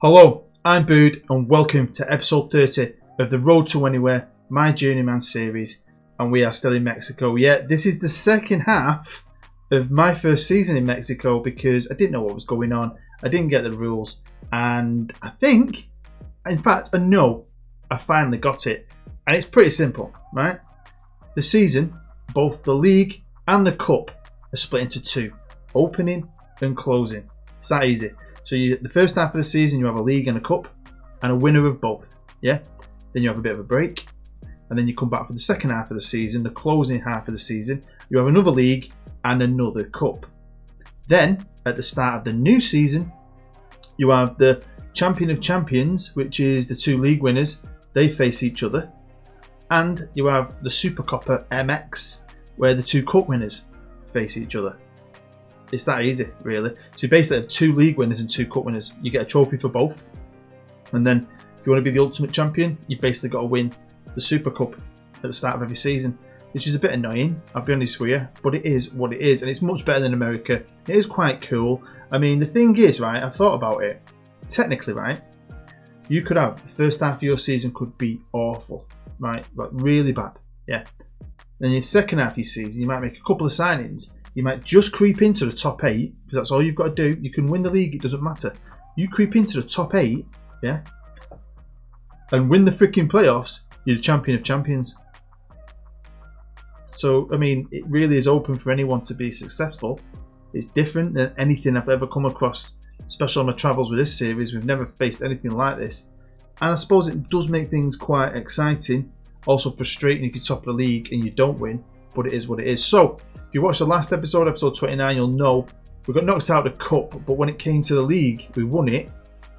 Hello, I'm Bood and welcome to episode 30 of the Road to Anywhere, my Journeyman series, and we are still in Mexico. Yeah, this is the second half of my first season in Mexico because I didn't know what was going on, I didn't get the rules, and I know I finally got it. And it's pretty simple, right? The season, both the league and the cup are split into two, opening and closing. It's that easy. So the first half of the season, you have a league and a cup, and a winner of both. Yeah. Then you have a bit of a break, and then you come back for the second half of the season, the closing half of the season. You have another league and another cup. Then at the start of the new season, you have the Champion of Champions, which is the two league winners. They face each other, and you have the Super Copper MX, where the two cup winners face each other. It's that easy, really. So you basically have two league winners and two cup winners. You get a trophy for both. And then if you want to be the ultimate champion, you've basically got to win the Super Cup at the start of every season, which is a bit annoying, I'll be honest with you, but it is what it is, and it's much better than America. It is quite cool. I mean, the thing is, right, I've thought about it. Technically, right, you could have the first half of your season could be awful, right, like really bad, yeah. Then in the second half of your season, you might make a couple of signings. You might just creep into the top 8, because that's all you've got to do. You can win the league, it doesn't matter. You creep into the top 8, yeah, and win the freaking playoffs, you're the champion of champions. So, I mean, it really is open for anyone to be successful. It's different than anything I've ever come across, especially on my travels with this series. We've never faced anything like this. And I suppose it does make things quite exciting. Also frustrating if you top of the league and you don't win, but it is what it is. So, if you watched the last episode, episode 29, you'll know we got knocked out of the cup, but when it came to the league, we won it,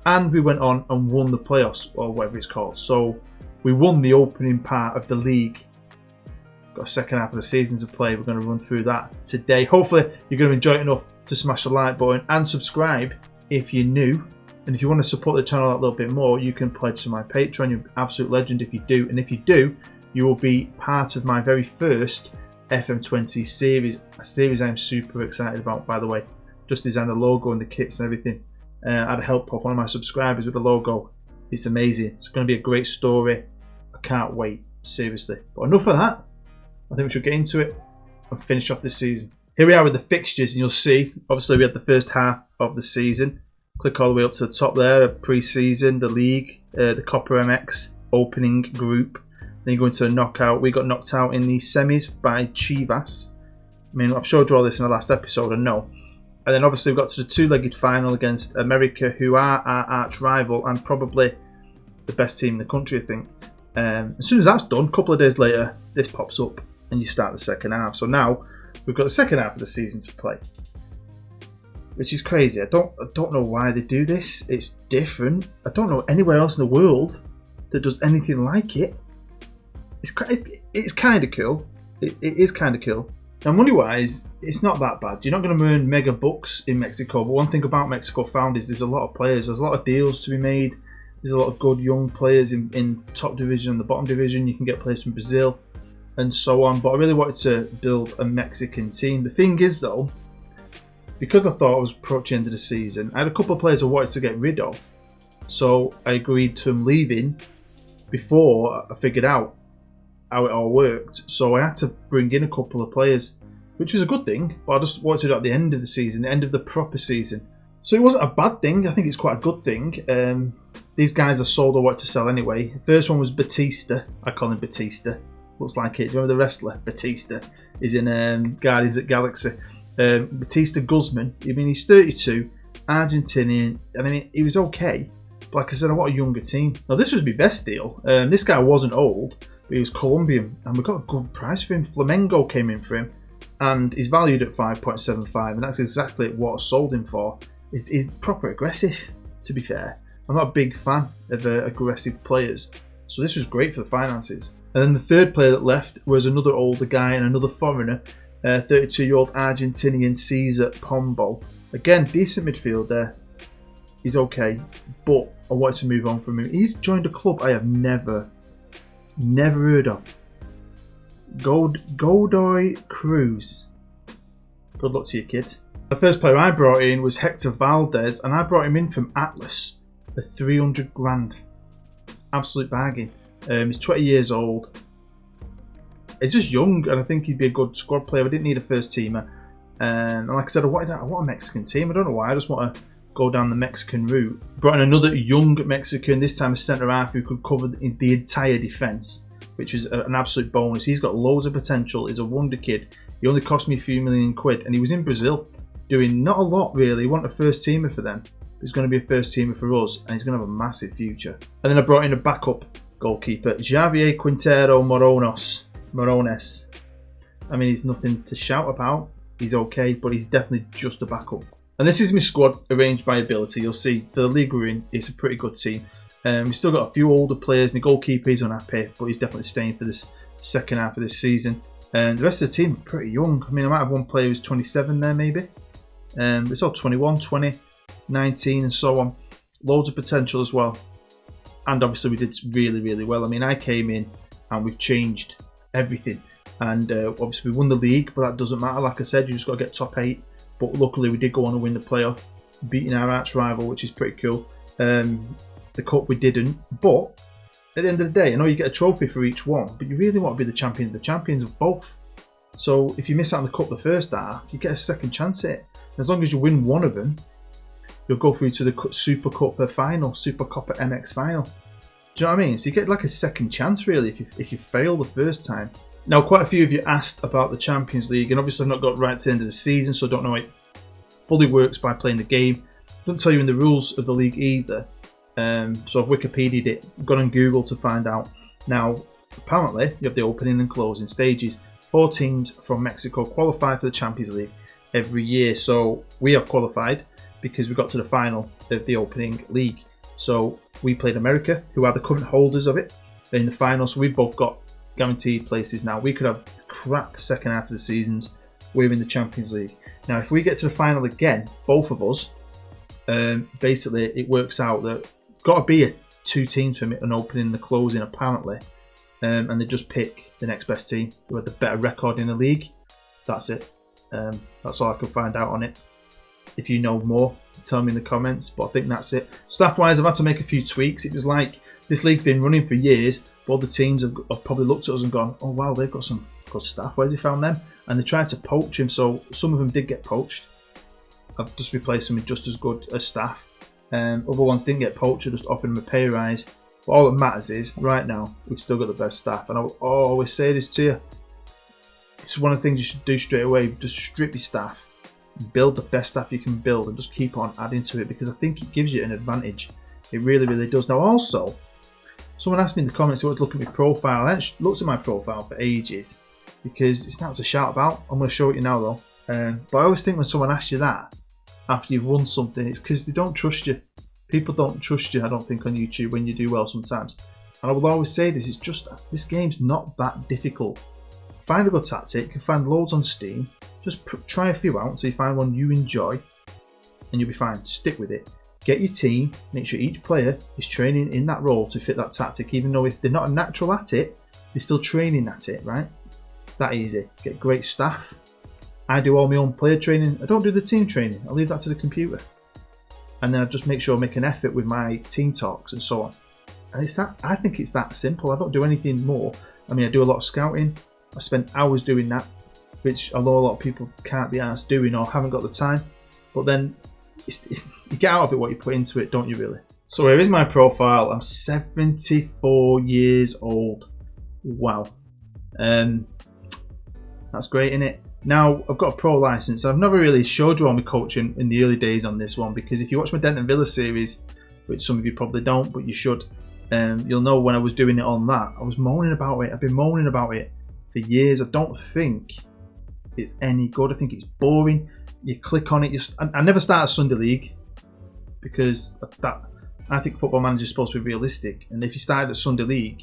and we went on and won the playoffs, or whatever it's called. So we won the opening part of the league. Got a second half of the season to play. We're going to run through that today. Hopefully you're going to enjoy it enough to smash the like button and subscribe if you're new. And if you want to support the channel a little bit more, you can pledge to my Patreon. You're an absolute legend if you do. And if you do, you will be part of my very first FM20 series, a series I'm super excited about, by the way. Just designed the logo and the kits and everything. I had help of one of my subscribers with the logo. It's amazing. It's going to be a great story. I can't wait, seriously. But enough of that. I think we should get into it and finish off this season. Here we are with the fixtures, and you'll see, obviously we had the first half of the season. Click all the way up to the top there, pre-season, the league, the Copper MX opening group. Then you go into a knockout. We got knocked out in the semis by Chivas. I mean, I've showed you all this in the last episode, I know. And then obviously we got to the two-legged final against America, who are our arch rival and probably the best team in the country, I think. As soon as that's done, a couple of days later, this pops up and you start the second half. So now we've got the second half of the season to play, which is crazy. I don't know why they do this. It's different. I don't know anywhere else in the world that does anything like it. It's kind of cool. It is kind of cool. Now, money-wise, it's not that bad. You're not going to earn mega bucks in Mexico. But one thing about Mexico found is there's a lot of players. There's a lot of deals to be made. There's a lot of good young players in top division and the bottom division. You can get players from Brazil and so on. But I really wanted to build a Mexican team. The thing is, though, because I thought I was approaching the end of the season, I had a couple of players I wanted to get rid of. So I agreed to them leaving before I figured out how it all worked. So I had to bring in a couple of players, which was a good thing, but I just wanted to do it at the end of the season, the end of the proper season. So it wasn't a bad thing. I think it's quite a good thing. These guys are sold or what to sell anyway. The first one was Batista. I call him Batista. Looks like it. Do you remember the wrestler? Batista. He's in Guardians of the Galaxy. Batista Guzman. I mean, he's 32, Argentinian. I mean, he was okay. But like I said, I want a younger team. Now, this was my best deal. This guy wasn't old, but he was Colombian, and we got a good price for him. Flamengo came in for him, and he's valued at 5.75, and that's exactly what I sold him for. He's proper aggressive, to be fair. I'm not a big fan of aggressive players, so this was great for the finances. And then the third player that left was another older guy and another foreigner, 32-year-old Argentinian Cesar Pombo. Again, decent midfielder. He's okay, but I wanted to move on from him. He's joined a club I have never heard of. Godoy Cruz. Good luck to you, kid. The first player I brought in was Hector Valdez, and I brought him in from Atlas. for 300 grand. Absolute bargain. He's 20 years old. He's just young, and I think he'd be a good squad player. I didn't need a first teamer. And like I said, I want a Mexican team. I don't know why. I just want to go down the Mexican route. Brought in another young Mexican, this time a centre half who could cover the entire defence, which is an absolute bonus. He's got loads of potential. He's a wonder kid. He only cost me a few million quid, and he was in Brazil doing not a lot really. He wasn't a first teamer for them. He's going to be a first teamer for us, and he's going to have a massive future. And then I brought in a backup goalkeeper, Javier Quintero Morones. I mean, he's nothing to shout about. He's okay, but he's definitely just a backup. And this is my squad arranged by ability. You'll see for the league we're in, it's a pretty good team. We've still got a few older players. My goalkeeper is unhappy, but he's definitely staying for this second half of this season. And the rest of the team are pretty young. I mean, I might have one player who's 27 there, maybe. It's all 21, 20, 19, and so on. Loads of potential as well. And obviously, we did really, really well. I mean, I came in and we've changed everything. And obviously, we won the league, but that doesn't matter. Like I said, you just got to get top 8. But luckily, we did go on and win the playoff, beating our arch rival, which is pretty cool. The cup we didn't. But at the end of the day, I know you get a trophy for each one, but you really want to be the champions of both. So if you miss out on the cup the first half, you get a second chance at it. As long as you win one of them, you'll go through to the Super Cup final, Super Copa MX final. Do you know what I mean? So you get like a second chance really if you fail the first time. Now, quite a few of you asked about the Champions League, and obviously I've not got right to the end of the season, so I don't know how it fully works by playing the game. It doesn't tell you in the rules of the league either. So I've Wikipedia'd it, gone on Google to find out. Now, apparently, you have the opening and closing stages. 4 teams from Mexico qualify for the Champions League every year. So we have qualified because we got to the final of the opening league. So we played America, who are the current holders of it, in the final. So we've both got guaranteed places now. We could have crap second half of the seasons. We're in the Champions League. Now, if we get to the final again, both of us, basically it works out that got to be 2 teams from it, an opening and the closing apparently, and they just pick the next best team who had the better record in the league. That's it. That's all I could find out on it. If you know more, tell me in the comments, but I think that's it. Staff wise, I've had to make a few tweaks. It was like this league's been running for years, but other teams have probably looked at us and gone, oh wow, they've got some good staff, where's he found them? And they tried to poach him, so some of them did get poached. I've just replaced them with just as good as staff. Other ones didn't get poached, I just offered them a pay rise. But all that matters is, right now, we've still got the best staff. And I'll always say this to you. It's one of the things you should do straight away. Just strip your staff. Build the best staff you can build and just keep on adding to it, because I think it gives you an advantage. It really, really does. Now also, someone asked me in the comments if I would look at my profile. I haven't looked at my profile for ages because it's not to shout about. I'm going to show it you now though. But I always think when someone asks you that after you've won something, it's because they don't trust you. People don't trust you, I don't think, on YouTube when you do well sometimes. And I will always say this, it's just, this game's not that difficult. Find a good tactic, you can find loads on Steam. Just try a few out until you find one you enjoy and you'll be fine. Stick with it. Get your team, make sure each player is training in that role to fit that tactic, even though if they're not a natural at it, they're still training at it, right? That easy. Get great staff. I do all my own player training. I don't do the team training. I leave that to the computer. And then I just make sure I make an effort with my team talks and so on. And it's that, I think it's that simple. I don't do anything more. I mean, I do a lot of scouting. I spend hours doing that, which although a lot of people can't be asked doing or haven't got the time. But then you get out of it what you put into it, don't you really? So here is my profile. I'm 74 years old. Wow. That's great, isn't it? Now, I've got a pro license. I've never really showed you all my coaching in the early days on this one, because if you watch my Denton Villa series, which some of you probably don't, but you should, you'll know when I was doing it on that, I was moaning about it. I've been moaning about it for years. I don't think it's any good. I think it's boring. You click on it. I never start a Sunday League, because I think Football Manager is supposed to be realistic. And if you started a Sunday League,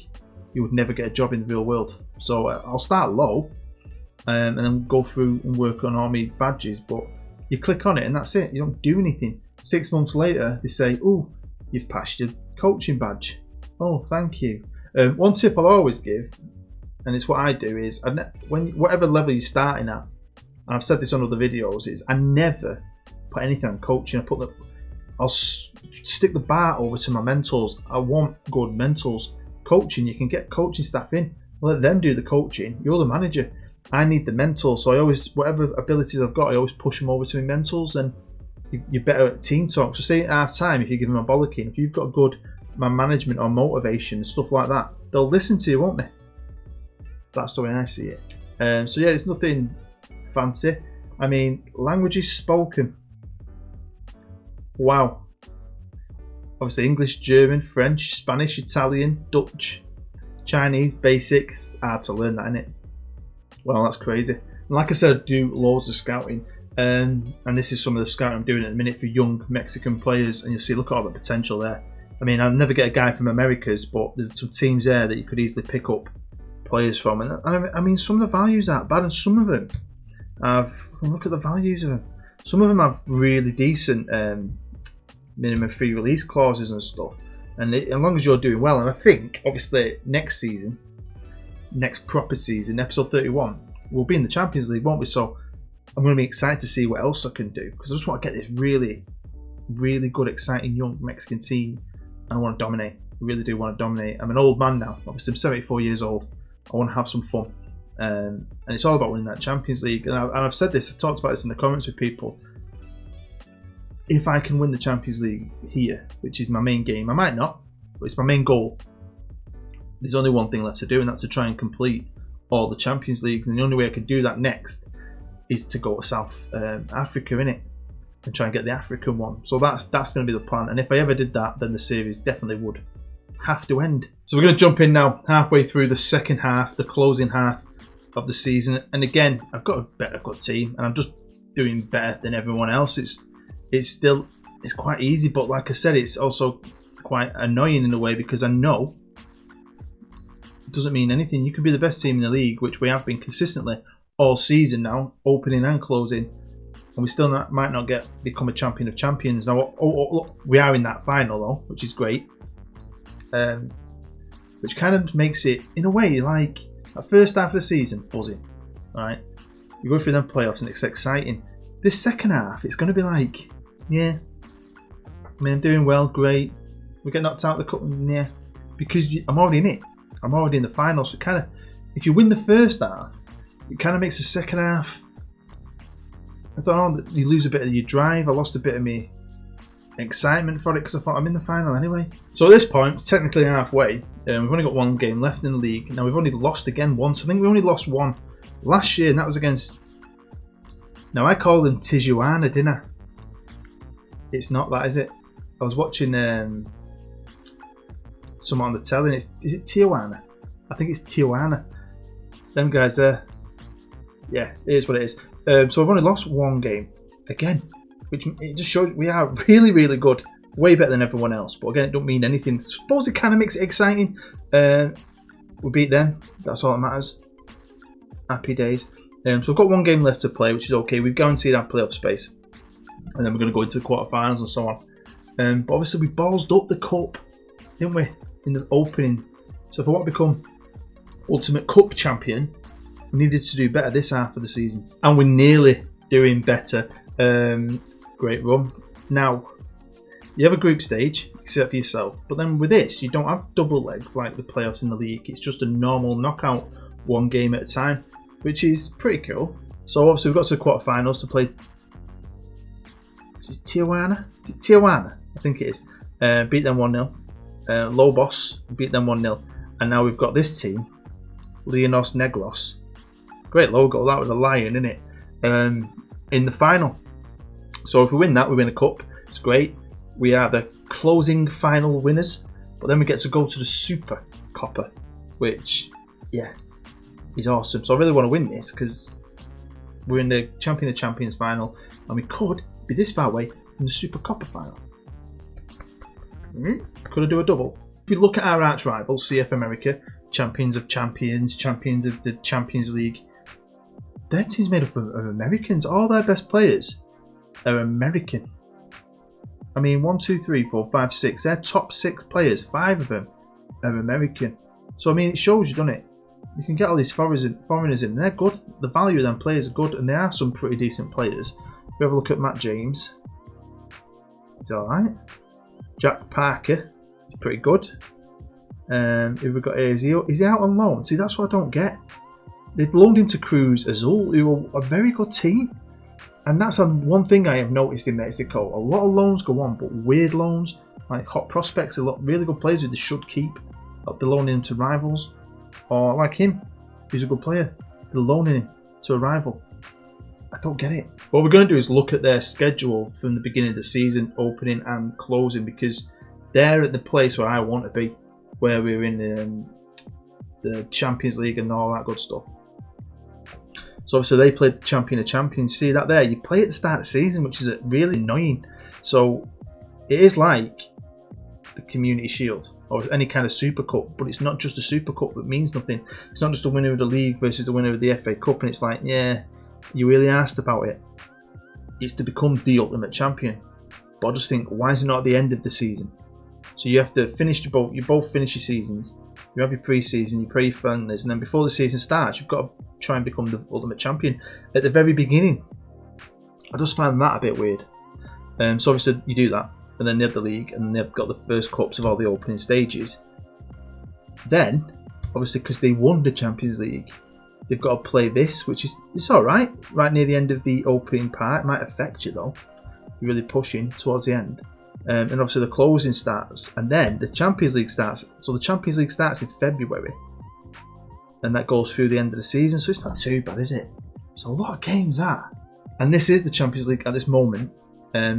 you would never get a job in the real world. So I'll start low. And then go through and work on all my badges, but you click on it and that's it. You don't do anything. 6 months later, they say, "Oh, you've passed your coaching badge." Oh, thank you. One tip I'll always give, and it's what I do, is whatever level you're starting at, and I've said this on other videos, is I never put anything on coaching. I'll stick the bar over to my mentors. I want good mentors. Coaching, you can get coaching staff in. Let them do the coaching. You're the manager. I need the mentor. So I always, whatever abilities I've got, I always push them over to my mentors. And you're better at team talk. So say at half time, if you give them a bollocking, if you've got good man management or motivation and stuff like that, they'll listen to you, won't they? That's the way I see it. So yeah, it's nothing fancy. I mean, languages spoken. Wow. Obviously English, German, French, Spanish, Italian, Dutch, Chinese, basic. Hard to learn that, innit? Well, that's crazy. And like I said, I do loads of scouting. And this is some of the scouting I'm doing at the minute for young Mexican players. And you'll see, look at all the potential there. I mean, I'll never get a guy from Americas, but there's some teams there that you could easily pick up players from. And I mean, some of the values aren't bad, and some of them look at the values of them. Some of them have really decent minimum free release clauses and stuff. And as long as you're doing well, and I think obviously next proper season, episode 31, we'll be in the Champions League, won't we? So I'm going to be excited to see what else I can do, because I just want to get this really, really good, exciting young Mexican team, and I want to dominate. I really do want to dominate. I'm an old man now. Obviously, I'm 74 years old. I want to have some fun. And it's all about winning that Champions League. And I've said this, I've talked about this in the comments with people. If I can win the Champions League here, which is my main game, I might not, but it's my main goal. There's only one thing left to do, and that's to try and complete all the Champions Leagues. And the only way I can do that next is to go to South Africa, innit? And try and get the African one. So that's going to be the plan. And if I ever did that, then the series definitely would have to end. So we're going to jump in now, halfway through the second half, the closing half of the season. And again, I've got a good team, and I'm just doing better than everyone else. It's quite easy, but like I said, it's also quite annoying in a way, because I know it doesn't mean anything. You could be the best team in the league, which we have been consistently all season now, opening and closing, and we still might not become a champion of champions. Now, look, we are in that final though, which is great, which kind of makes it, in a way, like at first half of the season, buzzing. All right, you go through them playoffs and it's exciting. This second half, it's going to be like, yeah, I mean, I'm doing well, great. We get knocked out of the cup, yeah, because I'm already in it. I'm already in the final. So kind of, if you win the first half, it kind of makes the second half, I don't know, you lose a bit of your drive. I lost a bit of my excitement for it, because I thought I'm in the final anyway. So at this point, it's technically halfway. We've only got one game left in the league. Now we've only lost again once. I think we only lost one last year, and that was against, now I called them Tijuana, didn't I? It's not that, is it? I was watching someone on the telly, and is it Tijuana? I think it's Tijuana. Them guys there. Yeah, it is what it is. So we've only lost one game again, which it just shows we are really, really good, way better than everyone else. But again, it don't mean anything. I suppose it kind of makes it exciting. We beat them. That's all that matters. Happy days. So we've got one game left to play, which is okay. We've guaranteed our playoff space, and then we're going to go into the quarterfinals and so on. But obviously, we ballsed up the cup, didn't we, in the opening? So if I want to become Ultimate Cup champion, we needed to do better this half of the season, and we're nearly doing better. Great run. Now, you have a group stage, you can see that for yourself, but then with this, you don't have double legs like the playoffs in the league. It's just a normal knockout, one game at a time, which is pretty cool. So obviously we've got to the quarterfinals to play. Is it Tijuana? Is it Tijuana? I think it is. Beat them 1-0. Lobos, beat them 1-0. And now we've got this team, Leonos Negros. Great logo, that was a lion, isn't it? In the final. So if we win that, we win a cup. It's great. We are the closing final winners. But then we get to go to the Super Copper, which, yeah, is awesome. So I really want to win this, because we're in the Champion of Champions final, and we could be this far away from the Super Copper final. Could I do a double? If you look at our arch rivals, CF America, champions of champions, champions of the Champions League, their team's made up of Americans. All their best players are American. I mean, 1, 2, 3, 4, 5, 6. Their top 6 players, 5 of them are American. So I mean, it shows you, doesn't it? You can get all these foreigners in. They're good. The value of them players are good, and there are some pretty decent players. If we have a look at Matt James, He's alright. Jack Parker, he's pretty good. Who we got here? Is he out on loan? See, that's what I don't get. They loaned him to Cruz Azul, who are a very good team. And that's one thing I have noticed in Mexico. A lot of loans go on, but weird loans, like hot prospects, a lot really good players who they should keep. They're loaning him to rivals. Or like him, he's a good player. They're loaning him to a rival. I don't get it. What we're going to do is look at their schedule from the beginning of the season, opening and closing, because they're at the place where I want to be, where we're in the Champions League and all that good stuff. So obviously they played the Champion of Champions. See that there? You play at the start of the season, which is really annoying. So it is like the Community Shield or any kind of Super Cup, but it's not just a Super Cup that means nothing. It's not just the winner of the league versus the winner of the FA Cup, and it's like, yeah, you really asked about it. It's to become the ultimate champion. But I just think, why is it not at the end of the season? So you have to finish you both finish your seasons. You have your pre-season, you play your friendlies, and then before the season starts, you've got to try and become the ultimate champion at the very beginning. I just find that a bit weird. So obviously you do that, and then they have the league, and they've got the first cups of all the opening stages. Then, obviously, because they won the Champions League, they've got to play this, which is it's all right near the end of the opening part. It might affect you though. You're really pushing towards the end. And obviously the closing starts, and then the Champions League starts. So the Champions League starts in February, and that goes through the end of the season. So it's not too bad, is it? It's a lot of games, that. And this is the Champions League at this moment.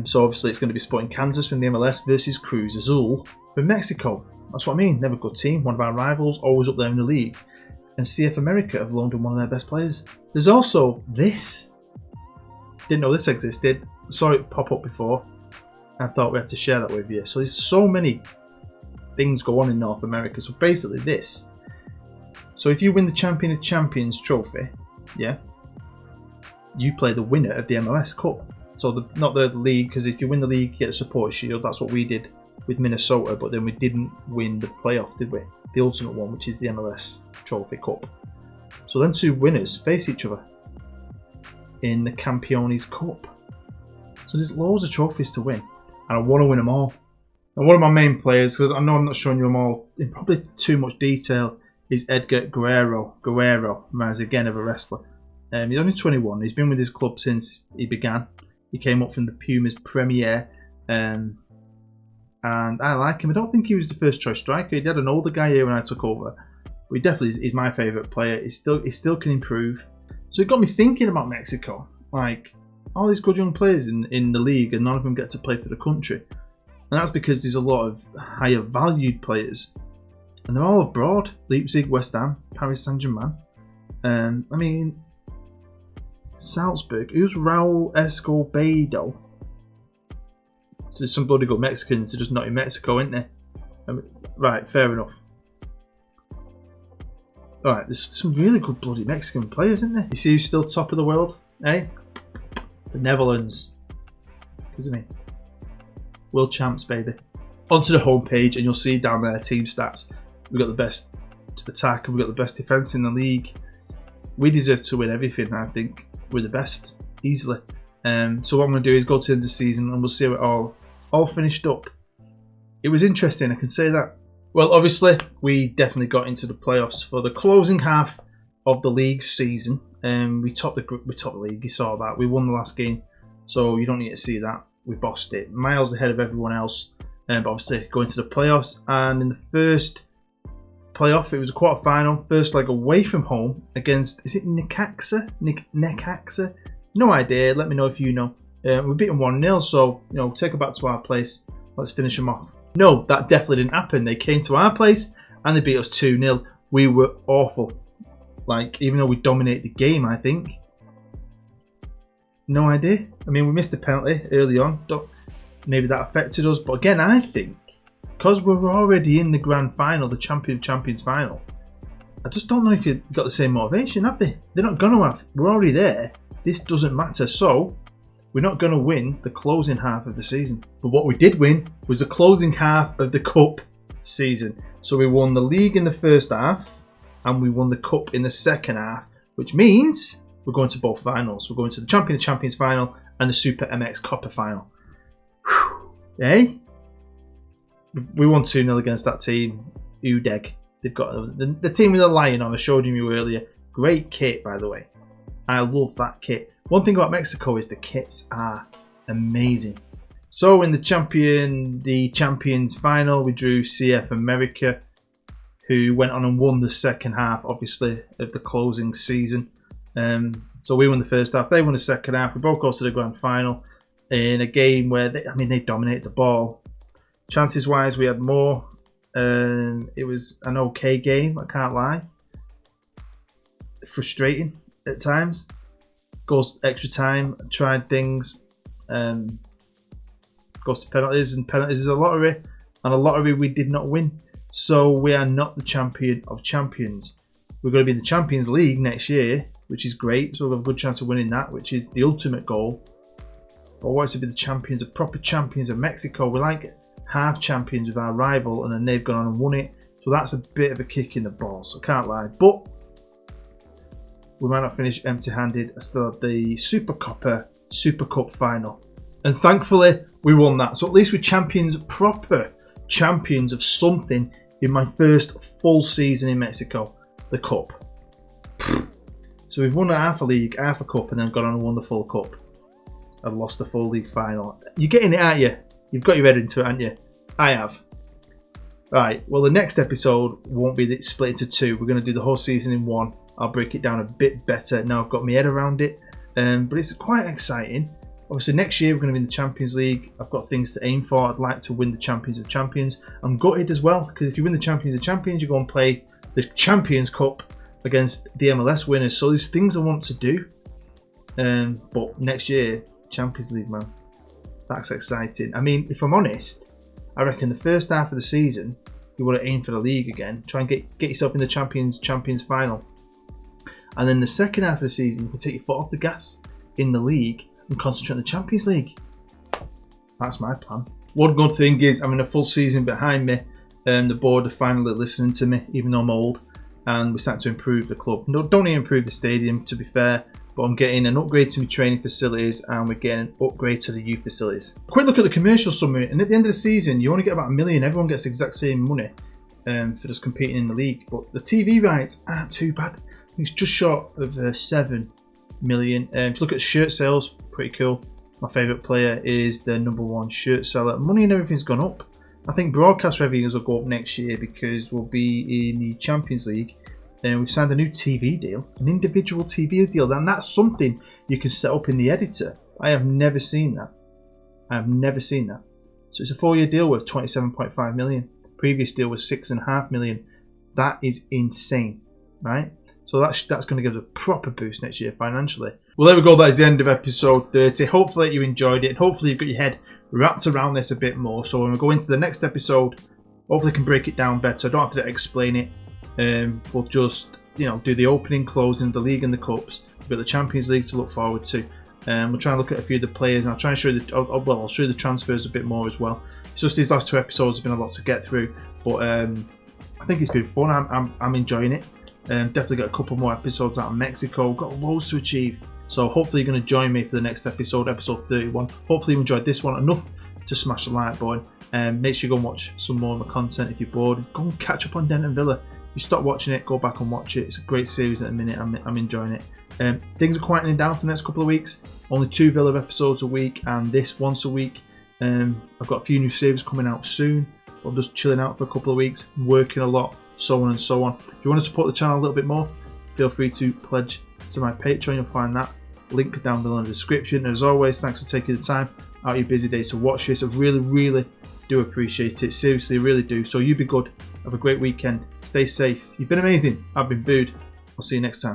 So obviously it's going to be Sporting Kansas from the MLS versus Cruz Azul from Mexico. That's what I mean. They're a good team, one of our rivals, always up there in the league. And CF America have loaned in one of their best players. There's also this. Didn't know this existed. Saw it pop up before. I thought we had to share that with you. So there's so many things go on in North America. So basically this. So if you win the Champion of Champions trophy, yeah, you play the winner of the MLS Cup. So not the league, because if you win the league, you get a support shield. That's what we did with Minnesota, but then we didn't win the playoff, did we? The ultimate one, which is the MLS Trophy Cup. So then two winners face each other in the Campeones Cup. So there's loads of trophies to win, and I want to win them all. And one of my main players, because I know I'm not showing you them all in probably too much detail, is Edgar Guerrero, reminds again of a wrestler. He's only 21. He's been with his club since he began. He came up from the Pumas Premier, and I like him. I don't think he was the first choice striker. He had an older guy here when I took over. But he definitely is my favourite player. He still can improve. So it got me thinking about Mexico. Like, all these good young players in the league, and none of them get to play for the country. And that's because there's a lot of higher valued players. And they're all abroad. Leipzig, West Ham, Paris Saint-Germain. I mean, Salzburg. Who's Raul Escobedo? So there's some bloody good Mexicans. They're just not in Mexico, aren't they? Right, fair enough. Alright, there's some really good bloody Mexican players, isn't there? You see who's still top of the world? Eh? The Netherlands. Isn't he? World champs, baby. Onto the homepage, and you'll see down there team stats. We've got the best attack, and we've got the best defence in the league. We deserve to win everything, I think. We're the best, easily. So what I'm going to do is go to the end of the season, and we'll see it all finished up. It was interesting, I can say that. Well, obviously, we definitely got into the playoffs for the closing half of the league season. We topped the league, you saw that. We won the last game, so you don't need to see that. We bossed it. Miles ahead of everyone else. But obviously, going to the playoffs. And in the first playoff, it was a quarter-final. First leg away from home against, is it Necaxa? Necaxa? No idea. Let me know if you know. We beat them 1-0, so, take them back to our place. Let's finish them off. No, that definitely didn't happen. They came to our place and they beat us 2-0. We were awful. Like, even though we dominated the game, I think. No idea. I mean, we missed a penalty early on. Maybe that affected us. But again, I think, because we're already in the grand final, the Champion of Champions final, I just don't know if you've got the same motivation, have they? They're not going to have. We're already there. This doesn't matter. So, we're not going to win the closing half of the season. But what we did win was the closing half of the cup season. So we won the league in the first half, and we won the cup in the second half, which means we're going to both finals. We're going to the Champion of Champions final and the Super MX Copper final. Whew. Eh? We won 2-0 against that team, Udeg. They've got the team with the lion on. I showed you earlier. Great kit, by the way. I love that kit. One thing about Mexico is the kits are amazing. So in the Champions final, we drew CF America, who went on and won the second half, obviously, of the closing season. So we won the first half, they won the second half. We both go to the grand final in a game where they dominated the ball. Chances wise, we had more. It was an okay game, I can't lie. Frustrating at times. Goes extra time, tried things. Goes to penalties, and penalties is a lottery. And a lottery we did not win. So we are not the champion of champions. We're going to be in the Champions League next year, which is great. So we'll have a good chance of winning that, which is the ultimate goal. But I want us to be the champions, the proper champions of Mexico. We're like half champions with our rival, and then they've gone on and won it. So that's a bit of a kick in the balls, I can't lie. But we might not finish empty-handed. I still have the Super Cup final. And thankfully, we won that. So at least we're champions, proper champions of something in my first full season in Mexico. The Cup. So we've won half a league, half a cup, and then gone on and won the full cup. I've lost the full league final. You're getting it, aren't you? You've got your head into it, haven't you? I have. Right, well the next episode won't be split into two. We're going to do the whole season in one. I'll break it down a bit better now I've got my head around it. But it's quite exciting. Obviously next year we're going to be in the Champions League. I've got things to aim for. I'd like to win the Champions of Champions. I'm gutted as well, because if you win the Champions of Champions, you go and play the Champions Cup against the MLS winners. So there's things I want to do. But next year, Champions League, man. That's exciting. I mean, if I'm honest, I reckon the first half of the season, you want to aim for the league again. Try and get yourself in the Champions final. And then the second half of the season, you can take your foot off the gas in the league and concentrate on the Champions League. That's my plan. One good thing is I'm in a full season behind me. The board are finally listening to me, even though I'm old. And we're starting to improve the club. No, don't even improve the stadium, to be fair. But I'm getting an upgrade to my training facilities, and we're getting an upgrade to the youth facilities. Quick look at the commercial summary, and at the end of the season, you only get about $1 million. Everyone gets the exact same money for just competing in the league. But the TV rights aren't too bad. It's just short of 7 million. If you look at shirt sales, pretty cool. My favourite player is the #1 shirt seller. Money and everything's gone up. I think broadcast revenues will go up next year because we'll be in the Champions League. And we've signed a new TV deal, an individual TV deal, and that's something you can set up in the editor. I have never seen that. So it's a 4-year deal worth 27.5 million. The previous deal was 6.5 million. That is insane, right? So that's going to give us a proper boost next year financially. Well, there we go. That is the end of episode 30. Hopefully you enjoyed it, and hopefully you've got your head wrapped around this a bit more. So when we go into the next episode, hopefully I can break it down better. I don't have to explain it. We'll just do the opening, closing, the league and the cups. We've got the Champions League to look forward to. We'll try and look at a few of the players, and I'll try and show you I'll show you the transfers a bit more as well. It's just these last 2 episodes have been a lot to get through, but I think it's been fun. I'm enjoying it. Definitely got a couple more episodes out of Mexico. Got loads to achieve. So hopefully you're going to join me for the next episode 31. Hopefully you enjoyed this one enough to smash the like button. Make sure you go and watch some more of my content if you're bored. Go and catch up on Denton Villa. If you stop watching it, go back and watch it. It's a great series at the minute. I'm enjoying it. Things are quietening down for the next couple of weeks. Only 2 Villa episodes a week, and this once a week. I've got a few new series coming out soon. I'm just chilling out for a couple of weeks, working a lot, so on and so on. If you want to support the channel a little bit more, feel free to pledge to my Patreon. You'll find that link down below in the description. As always, thanks for taking the time out of your busy day to watch this. I really, really do appreciate it. Seriously, really do. So you be good. Have a great weekend. Stay safe. You've been amazing. I've been Bood. I'll see you next time.